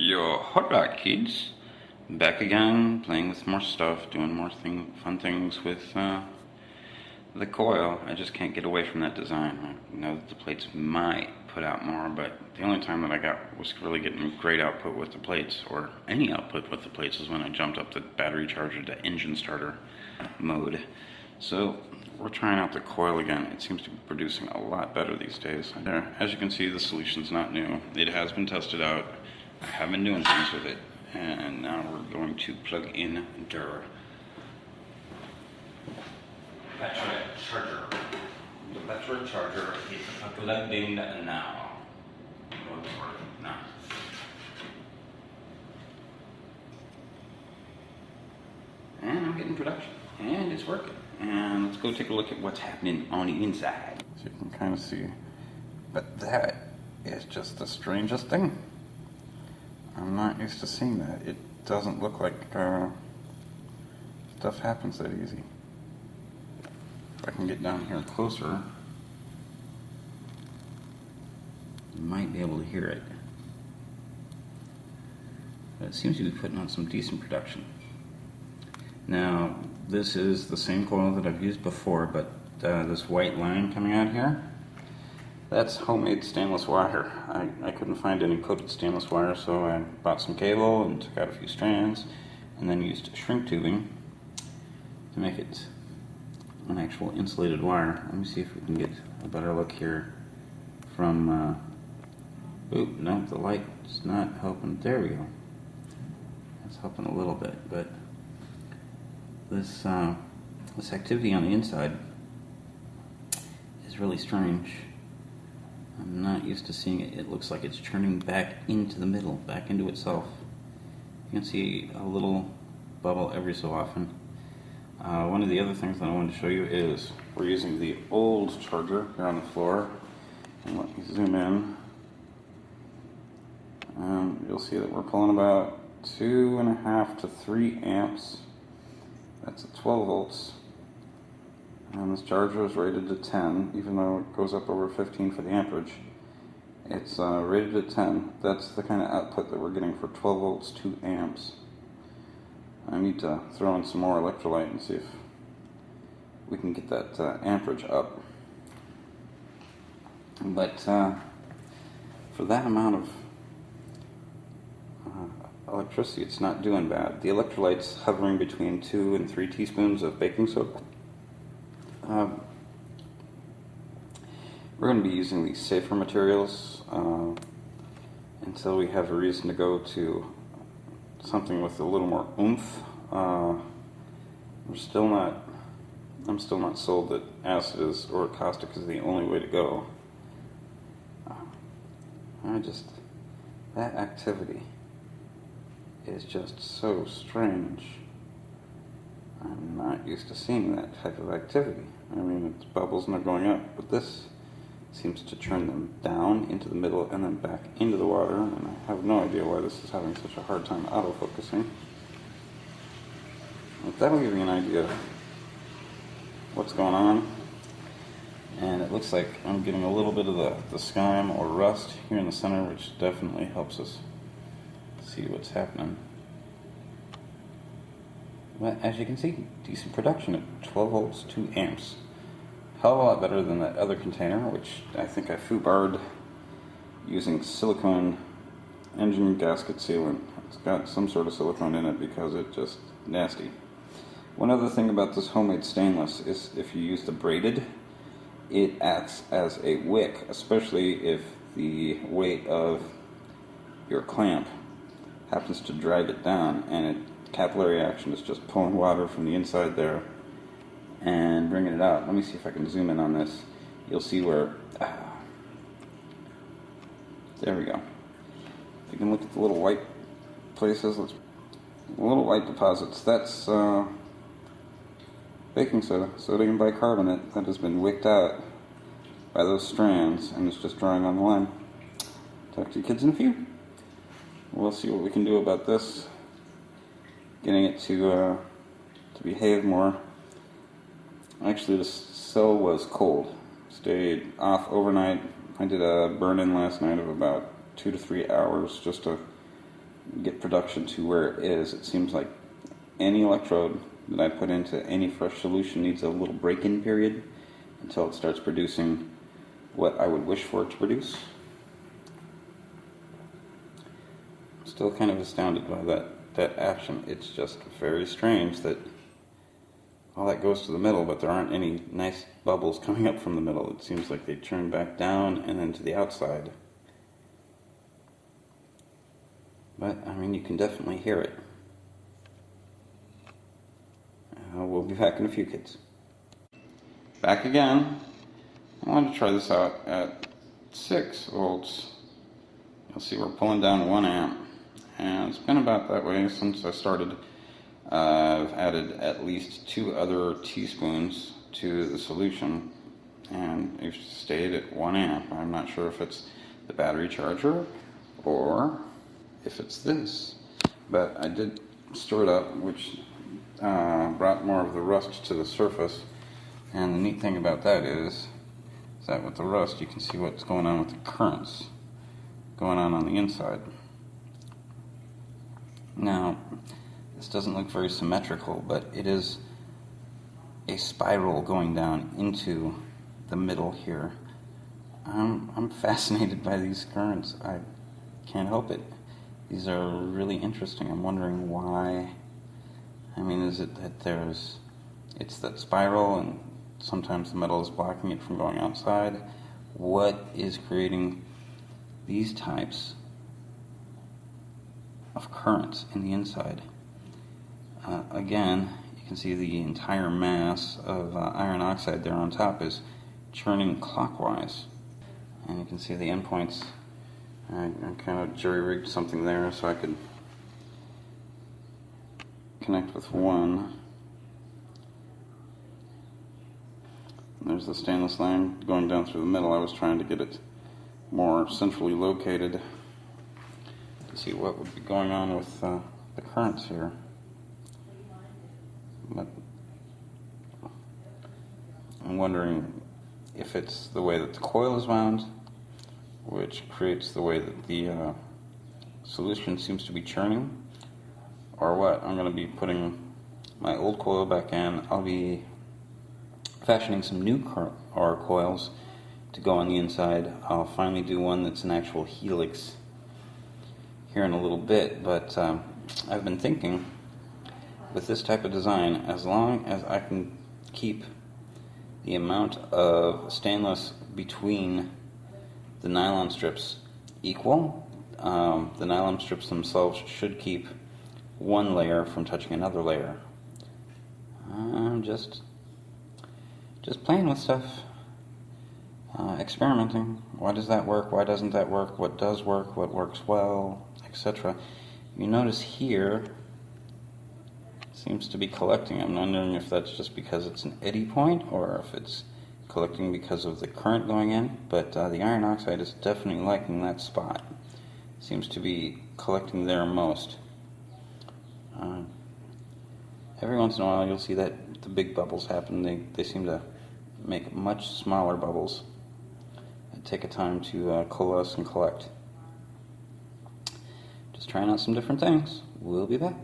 Yo, hot rock kids, back again, playing with more stuff, doing more fun things with the coil. I just can't get away from that design. I know that the plates might put out more, but the only time that I was really getting great output with the plates, or any output with the plates, is when I jumped up the battery charger to engine starter mode. So we're trying out the coil again. It seems to be producing a lot better these days. As you can see, the solution's not new. It has been tested out. I have been doing things with it, and now we're going to plug in the battery charger. The battery charger is plugged in now. Now. And I'm getting production, and it's working. And let's go take a look at what's happening on the inside. So you can kind of see, but that is just the strangest thing. I'm not used to seeing that. It doesn't look like stuff happens that easy. If I can get down here closer, you might be able to hear it. But it seems to be putting on some decent production. Now, this is the same coil that I've used before, but this white line coming out here, that's homemade stainless wire. I couldn't find any coated stainless wire, so I bought some cable and took out a few strands, and then used shrink tubing to make it an actual insulated wire. Let me see if we can get a better look here from, oop, no, the light's not helping. There we go. That's helping a little bit, but this activity on the inside is really strange. I'm not used to seeing it. It looks like it's turning back into the middle, back into itself. You can see a little bubble every so often. One of the other things that I wanted to show you is we're using the old charger here on the floor. And let me zoom in. You'll see that we're pulling about 2.5 to 3 amps. That's at 12 volts. And this charger is rated to 10, even though it goes up over 15 for the amperage. It's rated at 10. That's the kind of output that we're getting for 12 volts, 2 amps. I need to throw in some more electrolyte and see if we can get that amperage up. But for that amount of electricity, it's not doing bad. The electrolyte's hovering between 2 and 3 teaspoons of baking soda. We're going to be using these safer materials until we have a reason to go to something with a little more oomph. I'm still not sold that acid is, or caustic is the only way to go. That activity is just so strange. I'm not used to seeing that type of activity. I mean, it's bubbles and they're going up, but this seems to turn them down into the middle and then back into the water, and I have no idea why this is having such a hard time auto-focusing. But that'll give you an idea of what's going on. And it looks like I'm getting a little bit of the scime or rust here in the center, which definitely helps us see what's happening. But as you can see, decent production at 12 volts, 2 amps. Hell of a lot better than that other container, which I think I foobarred using silicone engine gasket sealant. It's got some sort of silicone in it because it's just nasty. One other thing about this homemade stainless is if you use the braided, it acts as a wick, especially if the weight of your clamp happens to drag it down, and capillary action is just pulling water from the inside there and bringing it out. Let me see if I can zoom in on this. You'll see where, there we go. If you can look at the little white places, little white deposits, that's baking soda, sodium bicarbonate that has been wicked out by those strands and is just drying on the line. Talk to you kids in a few. We'll see what we can do about this, getting it to behave more. Actually, the cell was cold. Stayed off overnight. I did a burn-in last night of about 2 to 3 hours just to get production to where it is. It seems like any electrode that I put into any fresh solution needs a little break-in period until it starts producing what I would wish for it to produce. I'm still kind of astounded by that action. It's just very strange that all that goes to the middle, but there aren't any nice bubbles coming up from the middle. It seems like they churn back down and then to the outside. But, I mean, you can definitely hear it. We'll be back in a few, kids. Back again. I want to try this out at 6 volts. You'll see we're pulling down 1 amp. And it's been about that way since I started. I've added at least 2 other teaspoons to the solution. And we've stayed at 1 amp. I'm not sure if it's the battery charger or if it's this. But I did stir it up, which brought more of the rust to the surface. And the neat thing about that is that with the rust you can see what's going on with the currents going on the inside. Now, this doesn't look very symmetrical, but it is a spiral going down into the middle here. I'm fascinated by these currents. I can't help it. These are really interesting. I'm wondering why. I mean, is it that it's that spiral and sometimes the metal is blocking it from going outside? What is creating these types of currents in the inside? Again, you can see the entire mass of iron oxide there on top is churning clockwise. And you can see the endpoints. I kind of jury-rigged something there so I could connect with one. There's the stainless line going down through the middle. I was trying to get it more centrally located to see what would be going on with the currents here. But I'm wondering if it's the way that the coil is wound, which creates the way that the solution seems to be churning, or what. I'm going to be putting my old coil back in. I'll be fashioning some new coils to go on the inside. I'll finally do one that's an actual helix here in a little bit, but I've been thinking with this type of design, as long as I can keep the amount of stainless between the nylon strips equal, the nylon strips themselves should keep one layer from touching another layer. I'm just playing with stuff, experimenting. Why does that work? Why doesn't that work? What does work? What works well? Etc. You notice here seems to be collecting. I'm wondering if that's just because it's an eddy point or if it's collecting because of the current going in, but the iron oxide is definitely liking that spot. Seems to be collecting there most. Every once in a while you'll see that the big bubbles happen. They seem to make much smaller bubbles and take a time to coalesce and collect. Just trying out some different things. We'll be back.